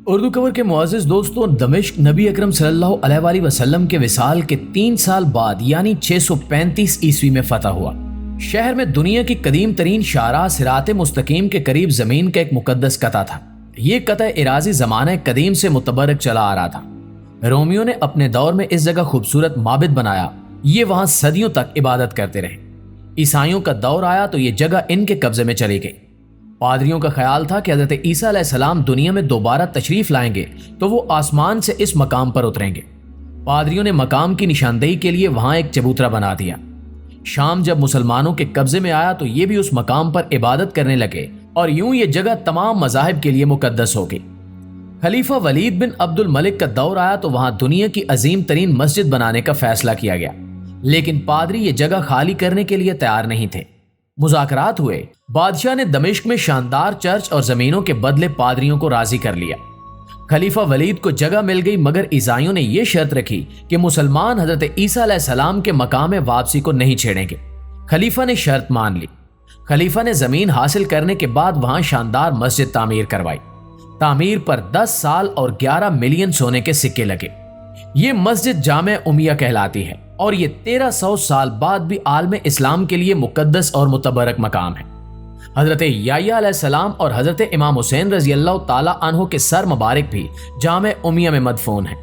اردو کور کے معزز دوستوں، دمشق نبی اکرم صلی اللہ علیہ وسلم کے وصال کے 3 سال بعد یعنی 635 عیسوی میں فتح ہوا۔ شہر میں دنیا کی قدیم ترین شاہراہ صراط مستقیم کے قریب زمین کا ایک مقدس قطعہ تھا۔ یہ قطعہ اراضی زمانہ قدیم سے متبرک چلا آ رہا تھا۔ رومیوں نے اپنے دور میں اس جگہ خوبصورت معبد بنایا، یہ وہاں صدیوں تک عبادت کرتے رہے۔ عیسائیوں کا دور آیا تو یہ جگہ ان کے قبضے میں چلی گئی۔ پادریوں کا خیال تھا کہ حضرت عیسیٰ علیہ السلام دنیا میں دوبارہ تشریف لائیں گے تو وہ آسمان سے اس مقام پر اتریں گے۔ پادریوں نے مقام کی نشاندہی کے لیے وہاں ایک چبوترا بنا دیا۔ شام جب مسلمانوں کے قبضے میں آیا تو یہ بھی اس مقام پر عبادت کرنے لگے اور یوں یہ جگہ تمام مذاہب کے لیے مقدس ہو گئی۔ خلیفہ ولید بن عبد الملک کا دور آیا تو وہاں دنیا کی عظیم ترین مسجد بنانے کا فیصلہ کیا گیا، لیکن پادری یہ جگہ خالی کرنے کے لیے تیار نہیں تھے۔ مذاکرات ہوئے، بادشاہ نے دمشق میں شاندار چرچ اور زمینوں کے بدلے پادریوں کو راضی کر لیا۔ خلیفہ ولید کو جگہ مل گئی، مگر عیسائیوں نے یہ شرط رکھی کہ مسلمان حضرت عیسیٰ علیہ السلام کے مقام واپسی کو نہیں چھیڑیں گے۔ خلیفہ نے شرط مان لی۔ خلیفہ نے زمین حاصل کرنے کے بعد وہاں شاندار مسجد تعمیر کروائی۔ تعمیر پر 10 سال اور 11 ملین سونے کے سکے لگے۔ یہ مسجد جامع امیہ کہلاتی ہے اور یہ 1300 سال بعد بھی عالم اسلام کے لیے مقدس اور متبرک مقام ہے۔ حضرت یحییٰ علیہ السلام اور حضرت امام حسین رضی اللہ تعالیٰ عنہ کے سر مبارک بھی جامع امیہ میں مدفون ہیں۔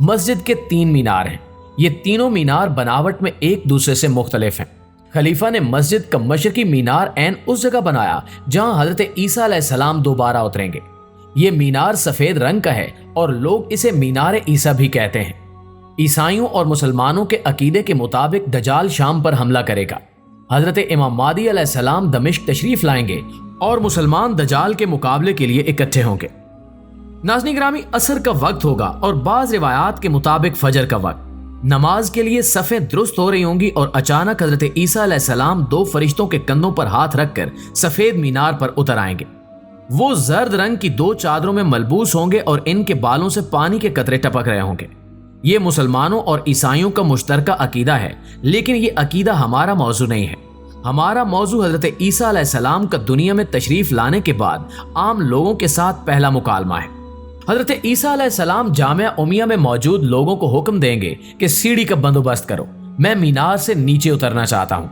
مسجد کے 3 مینار ہیں، یہ تینوں مینار بناوٹ میں ایک دوسرے سے مختلف ہیں۔ خلیفہ نے مسجد کا مشرقی مینار عین اس جگہ بنایا جہاں حضرت عیسیٰ علیہ السلام دوبارہ اتریں گے۔ یہ مینار سفید رنگ کا ہے اور لوگ اسے مینار عیسیٰ بھی کہتے ہیں۔ عیسائیوں اور مسلمانوں کے عقیدے کے مطابق دجال شام پر حملہ کرے گا۔ حضرت امام مہدی علیہ السلام دمشق تشریف لائیں گے اور مسلمان دجال کے مقابلے کے لیے اکٹھے ہوں گے۔ ناظرین گرامی، عصر کا وقت ہوگا اور بعض روایات کے مطابق فجر کا وقت۔ نماز کے لیے صفیں درست ہو رہی ہوں گی اور اچانک حضرت عیسیٰ علیہ السلام 2 فرشتوں کے کندھوں پر ہاتھ رکھ کر سفید مینار پر اتر آئیں گے۔ وہ زرد رنگ کی 2 چادروں میں ملبوس ہوں گے اور ان کے بالوں سے پانی کے قطرے ٹپک رہے ہوں گے۔ یہ مسلمانوں اور عیسائیوں کا مشترکہ عقیدہ ہے، لیکن یہ عقیدہ ہمارا موضوع نہیں ہے۔ ہمارا موضوع حضرت عیسیٰ علیہ السلام کا دنیا میں تشریف لانے کے بعد عام لوگوں کے ساتھ پہلا مکالمہ ہے۔ حضرت عیسیٰ علیہ السلام جامع امیہ میں موجود لوگوں کو حکم دیں گے کہ سیڑھی کا بندوبست کرو، میں مینار سے نیچے اترنا چاہتا ہوں۔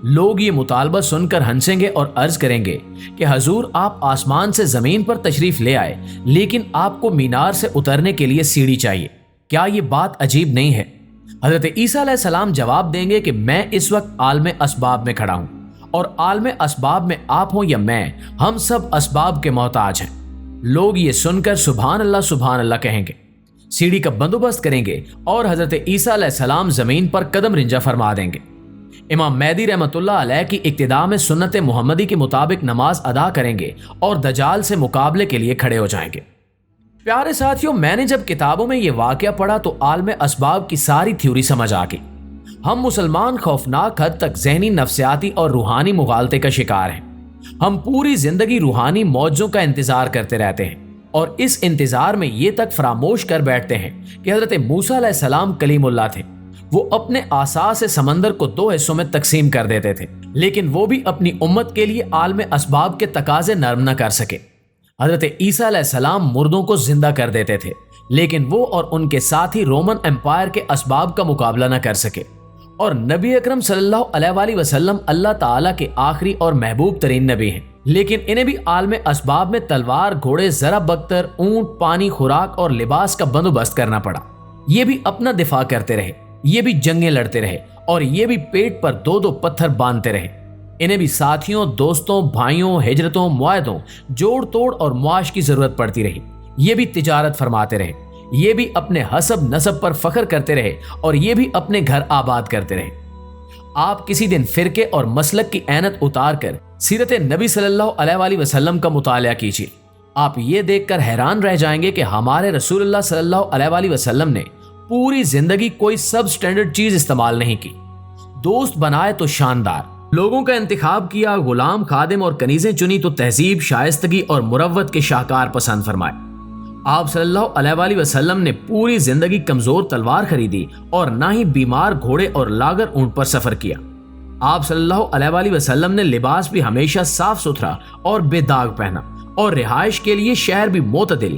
لوگ یہ مطالبہ سن کر ہنسیں گے اور عرض کریں گے کہ حضور آپ آسمان سے زمین پر تشریف لے آئے، لیکن آپ کو مینار سے اترنے کے لیے سیڑھی چاہیے، کیا یہ بات عجیب نہیں ہے؟ حضرت عیسیٰ علیہ السلام جواب دیں گے کہ میں اس وقت عالم اسباب میں کھڑا ہوں، اور عالم اسباب میں آپ ہوں یا میں، ہم سب اسباب کے محتاج ہیں۔ لوگ یہ سن کر سبحان اللہ کہیں گے، سیڑھی کا بندوبست کریں گے اور حضرت عیسیٰ علیہ السلام زمین پر قدم رنجہ فرما دیں گے۔ امام مہدی رحمۃ اللہ علیہ کی اقتداء میں سنت محمدی کے مطابق نماز ادا کریں گے اور دجال سے مقابلے کے لیے کھڑے ہو جائیں گے۔ پیارے ساتھیوں، میں نے جب کتابوں میں یہ واقعہ پڑھا تو عالم اسباب کی ساری تھیوری سمجھ آ گئی۔ ہم مسلمان خوفناک حد تک ذہنی، نفسیاتی اور روحانی مغالطے کا شکار ہیں۔ ہم پوری زندگی روحانی معجزوں کا انتظار کرتے رہتے ہیں اور اس انتظار میں یہ تک فراموش کر بیٹھتے ہیں کہ حضرت موسیٰ علیہ السلام کلیم اللہ تھے۔ وہ اپنے عصا سے سمندر کو 2 حصوں میں تقسیم کر دیتے تھے، لیکن وہ بھی اپنی امت کے لیے عالم اسباب کے تقاضے نرم نہ کر سکے۔ حضرت عیسیٰ علیہ السلام مردوں کو زندہ کر دیتے تھے، لیکن وہ اور ان کے ساتھی رومن امپائر کے اسباب کا مقابلہ نہ کر سکے۔ اور نبی اکرم صلی اللہ علیہ وسلم اللہ تعالیٰ کے آخری اور محبوب ترین نبی ہیں، لیکن انہیں بھی عالم اسباب میں تلوار، گھوڑے، ذرہ بختر، اونٹ، پانی، خوراک اور لباس کا بندوبست کرنا پڑا۔ یہ بھی اپنا دفاع کرتے رہے، یہ بھی جنگیں لڑتے رہے اور یہ بھی پیٹ پر 2 پتھر باندھتے رہے۔ انہیں بھی ساتھیوں، دوستوں، بھائیوں، ہجرتوں، معاہدوں، جوڑ توڑ اور معاش کی ضرورت پڑتی رہی۔ یہ بھی تجارت فرماتے رہے، یہ بھی اپنے حسب نسب پر فخر کرتے رہے اور یہ بھی اپنے گھر آباد کرتے رہے۔ آپ کسی دن فرقے اور مسلک کی عینت اتار کر سیرت نبی صلی اللہ علیہ وسلم کا مطالعہ کیجیے۔ آپ یہ دیکھ کر حیران رہ جائیں گے کہ ہمارے رسول اللہ صلی اللہ علیہ وسلم نے پوری زندگی کوئی سب سٹینڈرڈ چیز استعمال نہیں کی۔ دوست بنائے تو شاندار، لوگوں کا انتخاب کیا، غلام، خادم اور کنیزیں چنی تو تہذیب، شائستگی اور مروت کے شاہکار پسند فرمائے۔ آپ صلی اللہ علیہ وسلم نے پوری زندگی کمزور تلوار خریدی اور نہ ہی بیمار گھوڑے اور لاغر اونٹ پر سفر کیا۔ آپ صلی اللہ علیہ وسلم نے لباس بھی ہمیشہ صاف ستھرا اور بے داغ پہنا اور رہائش کے لیے شہر بھی معتدل